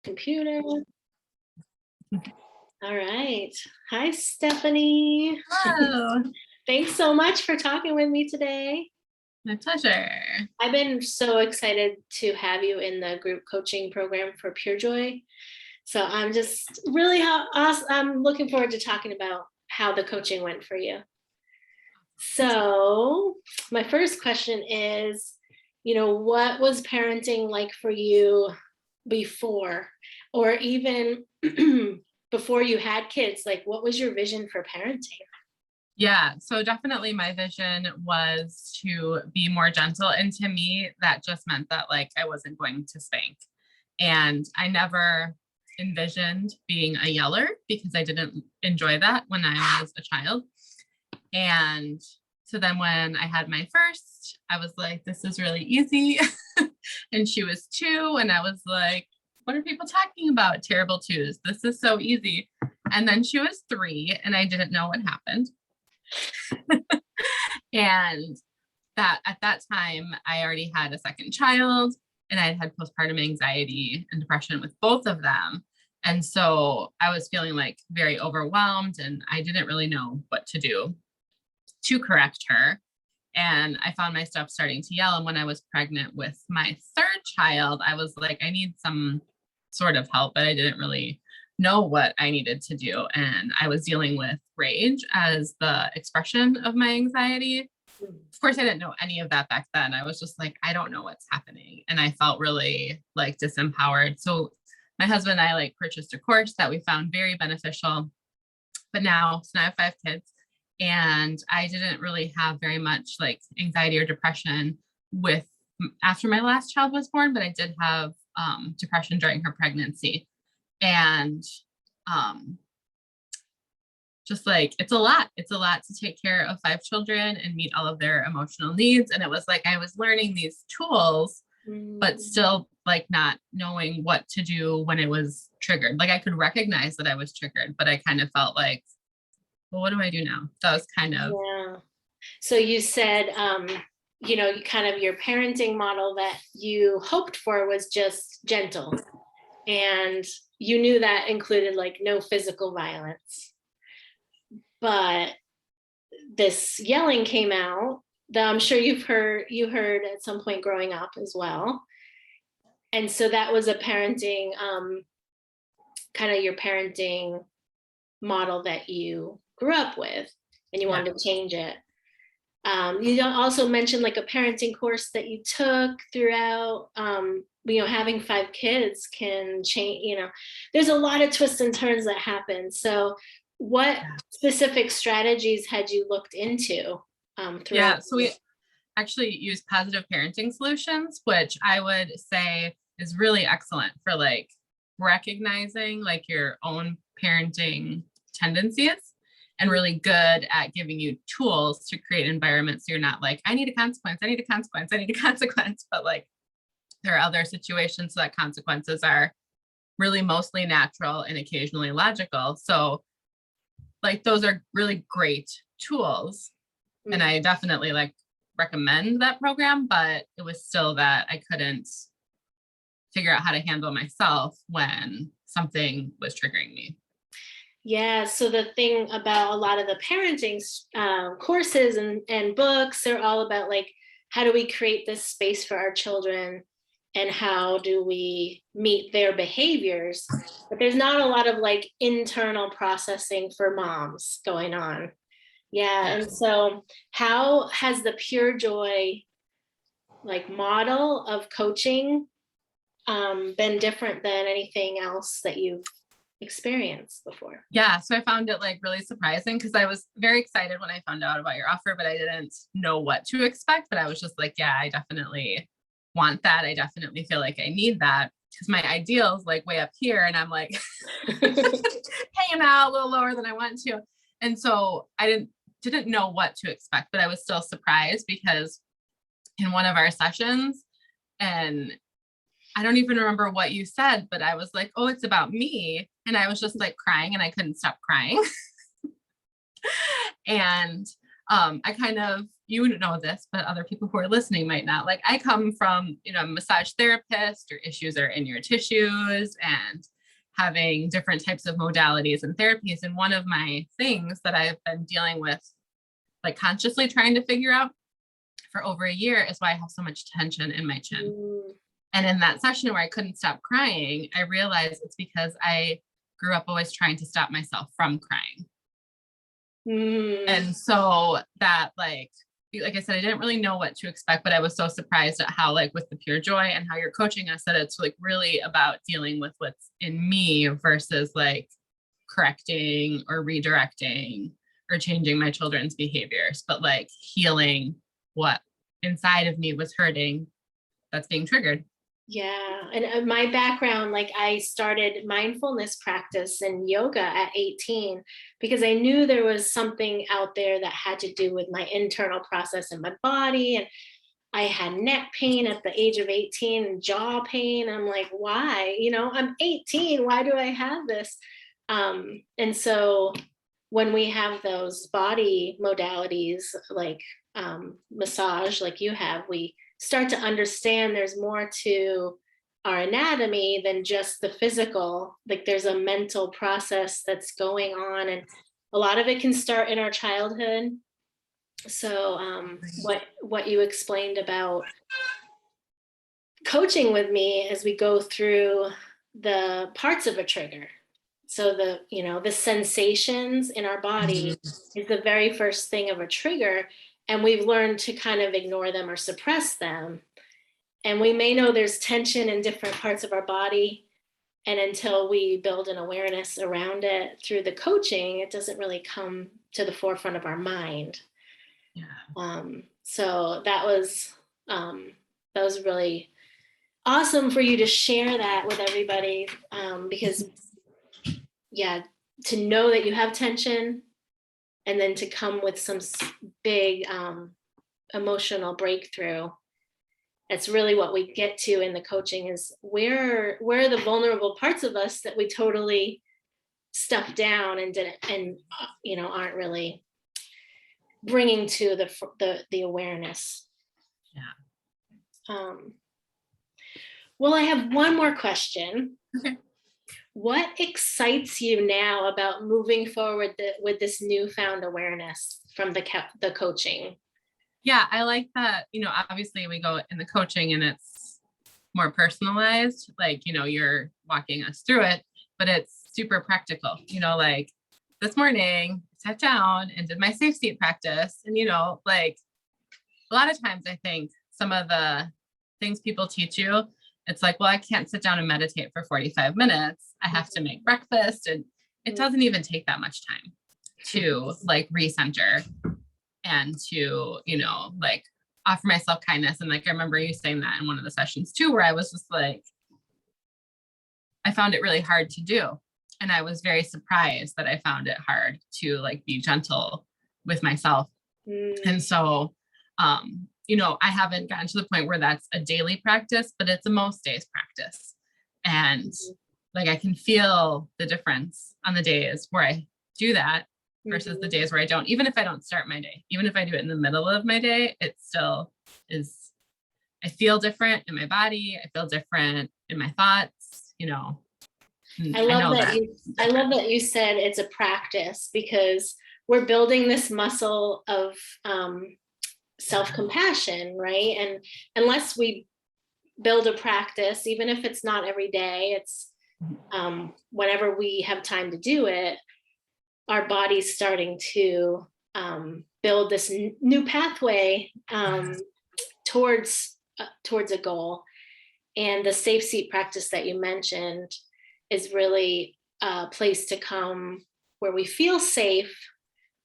Computer. All right. Hi, Stefanie. Hello. Thanks so much for talking with me today. My pleasure. I've been so excited to have you in the group coaching program for Pure Joy. So I'm just really I'm looking forward to talking about how the coaching went for you. So my first question is, what was parenting like for you before, or even before you had kids? Like, what was your vision for parenting? Yeah, so definitely my vision was to be more gentle. And to me, that just meant that I wasn't going to spank. And I never envisioned being a yeller because I didn't enjoy that when I was a child. And so then when I had my first, I was like, this is really easy. And she was 2, and I was like, what are people talking about? Terrible 2s. This is so easy. And then she was 3, and I didn't know what happened. And that at that time, I already had a second child, and I had postpartum anxiety and depression with both of them. And so I was feeling very overwhelmed, and I didn't really know what to do to correct her. And I found myself starting to yell. And when I was pregnant with my third child, I was like, I need some sort of help, but I didn't really know what I needed to do. And I was dealing with rage as the expression of my anxiety. Of course, I didn't know any of that back then. I was just like, I don't know what's happening. And I felt really disempowered. So my husband and I purchased a course that we found very beneficial. But now I have 5 kids. And I didn't really have very much anxiety or depression after my last child was born, but I did have depression during her pregnancy. And it's a lot to take care of 5 children and meet all of their emotional needs. And it was I was learning these tools, but still not knowing what to do when it was triggered. I could recognize that I was triggered, but I kind of felt well, what do I do now? That was kind of. Yeah. So you said, kind of your parenting model that you hoped for was just gentle, and you knew that included no physical violence. But this yelling came out that I'm sure you heard at some point growing up as well. And so that was a parenting, kind of your parenting model that you grew up with, and you wanted to change it. You also mentioned a parenting course that you took throughout. Having 5 kids can change, there's a lot of twists and turns that happen. So what specific strategies had you looked into throughout? Yeah, so we actually use positive parenting solutions, which I would say is really excellent for recognizing your own parenting tendencies, and really good at giving you tools to create environments so you're not I need a consequence, I need a consequence, I need a consequence. But there are other situations that consequences are really mostly natural and occasionally logical. So those are really great tools. Mm-hmm. And I definitely recommend that program, but it was still that I couldn't figure out how to handle myself when something was triggering me. Yeah, so the thing about a lot of the parenting courses and books, they're all about how do we create this space for our children, and how do we meet their behaviors? But there's not a lot of internal processing for moms going on. Yeah, and so how has the Pure Joy model of coaching been different than anything else that you've experienced before? Yeah, so I found it really surprising, because I was very excited when I found out about your offer, but I didn't know what to expect. But I was just yeah, I definitely want that. I definitely feel I need that, because my ideal's way up here, and I'm hanging out a little lower than I want to. And so I didn't know what to expect, but I was still surprised, because in one of our sessions, and I don't even remember what you said, but I was oh, it's about me. And I was just crying, and I couldn't stop crying. And I kind of you know this, but other people who are listening might not. Like I come from, a massage therapist. Your issues are in your tissues and having different types of modalities and therapies. And one of my things that I've been dealing with, like consciously trying to figure out for over a year, is why I have so much tension in my chin. And in that session where I couldn't stop crying, I realized it's because I grew up always trying to stop myself from crying. And so that like I said, I didn't really know what to expect, but I was so surprised at how, like with the pure joy and how you're coaching us, that it's like really about dealing with what's in me versus like correcting or redirecting or changing my children's behaviors, but like healing what inside of me was hurting that's being triggered. Yeah. And my background, like I started mindfulness practice and yoga at 18 because I knew there was something out there that had to do with my internal process in my body. And I had neck pain at the age of 18 and jaw pain. I'm like, why? I'm 18. Why do I have this? And so when we have those body modalities like massage, like you have, we start to understand there's more to our anatomy than just the physical. Like there's a mental process that's going on, and a lot of it can start in our childhood. So what you explained about coaching with me as we go through the parts of a trigger. So the sensations in our body is the very first thing of a trigger. And we've learned to kind of ignore them or suppress them. And we may know there's tension in different parts of our body. And until we build an awareness around it through the coaching, it doesn't really come to the forefront of our mind. Yeah. So that was really awesome for you to share that with everybody, because to know that you have tension and then to come with some big emotional breakthrough. That's really what we get to in the coaching, is where are the vulnerable parts of us that we totally stuffed down and didn't, and aren't really bringing to the awareness. Yeah. Well, I have one more question. Okay. What excites you now about moving forward with this newfound awareness from the coaching? Yeah, I like that, obviously we go in the coaching and it's more personalized, like, you're walking us through it, but it's super practical, like this morning I sat down and did my safe seat practice. And, like a lot of times I think some of the things people teach you, it's like, well, I can't sit down and meditate for 45 minutes. I have to make breakfast, and it doesn't even take that much time to like recenter and to, like offer myself kindness. And like, I remember you saying that in one of the sessions too, where I was just like, I found it really hard to do. And I was very surprised that I found it hard to like be gentle with myself. And so, I haven't gotten to the point where that's a daily practice, but it's a most days practice. And like, I can feel the difference on the days where I do that versus the days where I don't. Even if I don't start my day, even if I do it in the middle of my day, it still is, I feel different in my body. I feel different in my thoughts, I love that you said it's a practice, because we're building this muscle of self-compassion, right? And unless we build a practice, even if it's not every day, it's whenever we have time to do it, our body's starting to build this new pathway towards a goal. And the safe seat practice that you mentioned is really a place to come where we feel safe,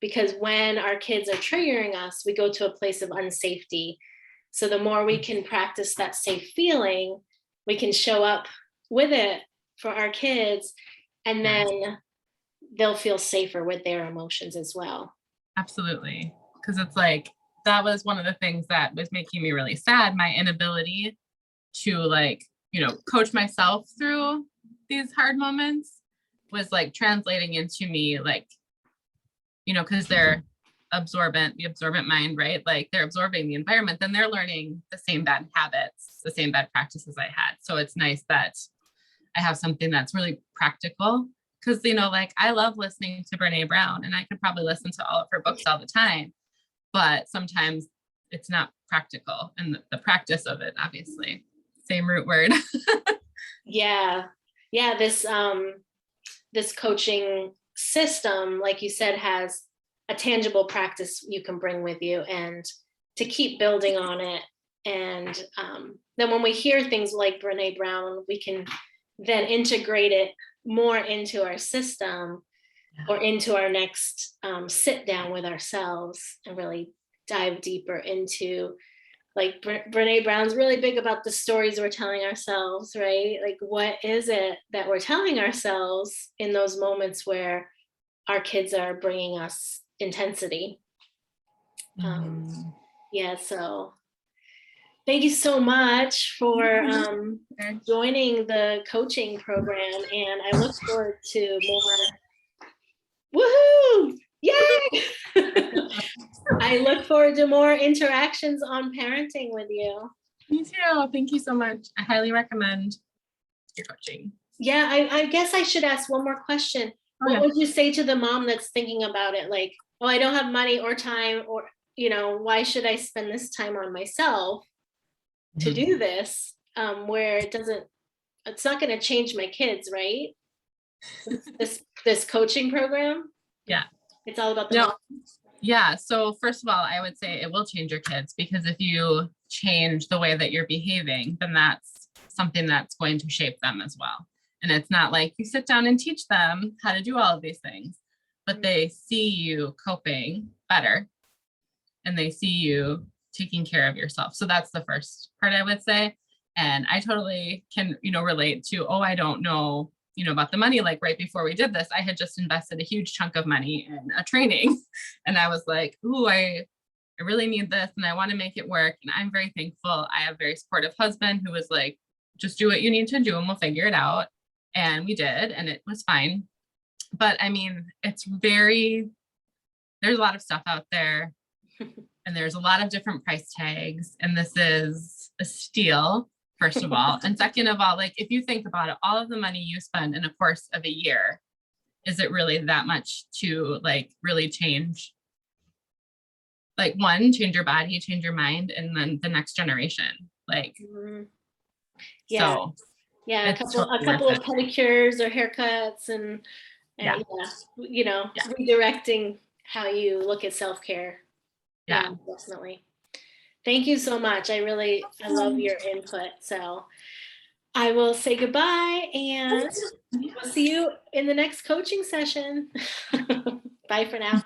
because when our kids are triggering us, we go to a place of unsafety. So the more we can practice that safe feeling, we can show up with it for our kids, and then they'll feel safer with their emotions as well. Absolutely. Because it's like, that was one of the things that was making me really sad, my inability to like, coach myself through these hard moments was like translating into me like, because they're the absorbent mind, right? Like they're absorbing the environment, then they're learning the same bad habits, the same bad practices I had. So it's nice that I have something that's really practical, because, you know, like I love listening to Brene Brown and I could probably listen to all of her books all the time, but sometimes it's not practical, and the practice of it, obviously, same root word. Yeah. Yeah. This coaching system, like you said, has a tangible practice you can bring with you and to keep building on it. And then when we hear things like Brene Brown, we can then integrate it more into our system or into our next sit down with ourselves and really dive deeper into, like Brene Brown's really big about the stories we're telling ourselves, right? Like, what is it that we're telling ourselves in those moments where our kids are bringing us intensity? Yeah, so thank you so much for joining the coaching program, and I look forward to more. Woohoo! Yay! I look forward to more interactions on parenting with you. Me too. Thank you so much. I highly recommend your coaching. Yeah, I guess I should ask one more question. What would you say to the mom that's thinking about it? Like, oh, I don't have money or time, or, you know, why should I spend this time on myself to do this? Where it's not going to change my kids, right? This coaching program. Yeah. It's all about the mom. Yeah. So first of all, I would say it will change your kids, because if you change the way that you're behaving, then that's something that's going to shape them as well. And it's not like you sit down and teach them how to do all of these things, but they see you coping better and they see you taking care of yourself. So that's the first part I would say. And I totally can, you know, relate to, oh, I don't know, you know, about the money. Like right before we did this, I had just invested a huge chunk of money in a training. And I was like, ooh, I really need this and I want to make it work. And I'm very thankful. I have a very supportive husband who was like, just do what you need to do and we'll figure it out. And we did, and it was fine. But I mean, there's a lot of stuff out there and there's a lot of different price tags. And this is a steal, first of all. And second of all, like, if you think about it, all of the money you spend in a course of a year, is it really that much to like really change? Like, one, change your body, change your mind, and then the next generation. Like, yeah. So yeah, a couple of pedicures or haircuts and yeah, you know, redirecting how you look at self-care. Yeah, definitely. Thank you so much. I love your input. So I will say goodbye and we'll see you in the next coaching session. Bye for now.